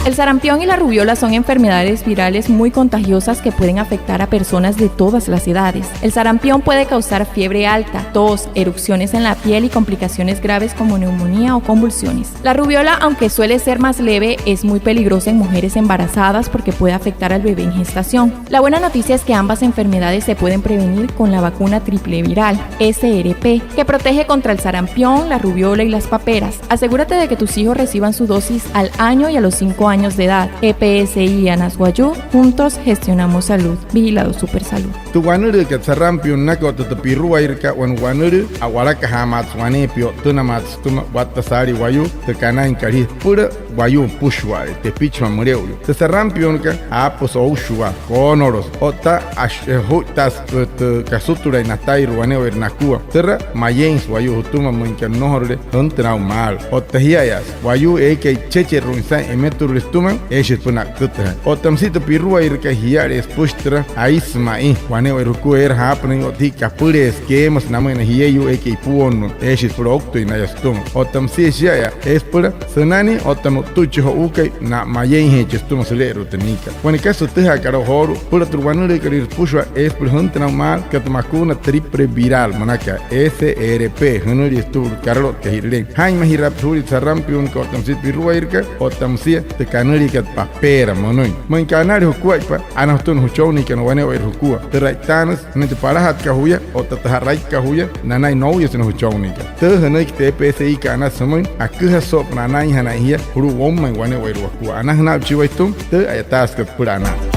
El sarampión y la rubiola son enfermedades virales muy contagiosas que pueden afectar a personas de todas las edades. El sarampión puede causar fiebre alta, tos, erupciones en la piel y complicaciones graves como neumonía o convulsiones. La rubiola, aunque suele ser más leve, es muy peligrosa en mujeres embarazadas porque puede afectar al bebé en gestación. La buena noticia es que ambas enfermedades se pueden prevenir con la vacuna triple viral, SRP, que protege contra el sarampión, la rubiola y las paperas. Asegúrate de que tus hijos reciban su dosis al año y a los 5 años de edad. EPSI y Anasguayú, juntos gestionamos salud. Vigilado Supersalud. Tu wanuru que sarampion nako to pirua irka wan wanuru awalaka hamat wanepio tunamats tuma watasari wayu te kana inkari pura wayu pushware te pichma mureu te sarampion ka apos oushua konoros ota ashhutas te kasutura inatai ruane wernakua terra mayens wayu tuma munka nohore huntrau mal otahiyas wayu eke cheche runsa emetur tuman eshet puna kutra otamsito pirua irka hiares pushtra aismai wane ruku happening oti kapure esquemas na mãe hiyeyu eke puon eshet por octo na yastum otamsi ya es por sanani otam tucho uke na mayen heches tuma selero tenika wane caso teja caro horo por turwanure querer pushwa es por huntra mal que tomakuna triple viral manaka SRP hunuri estur caro que hirlen haima hirap suri sarampion ko otamsi pirua irka otamsi te kanuri kat papera monoy man kanari hukua pa anastun huchoni que no wane hukua te raitanas ne te parahat kahuya o te taharai kahuya nanai no yus no huchoni te hanai te PSI kana samoin akuha sop nanai hanai hia huru womman wane hukua anahna chiwaitum te ayatas kat purana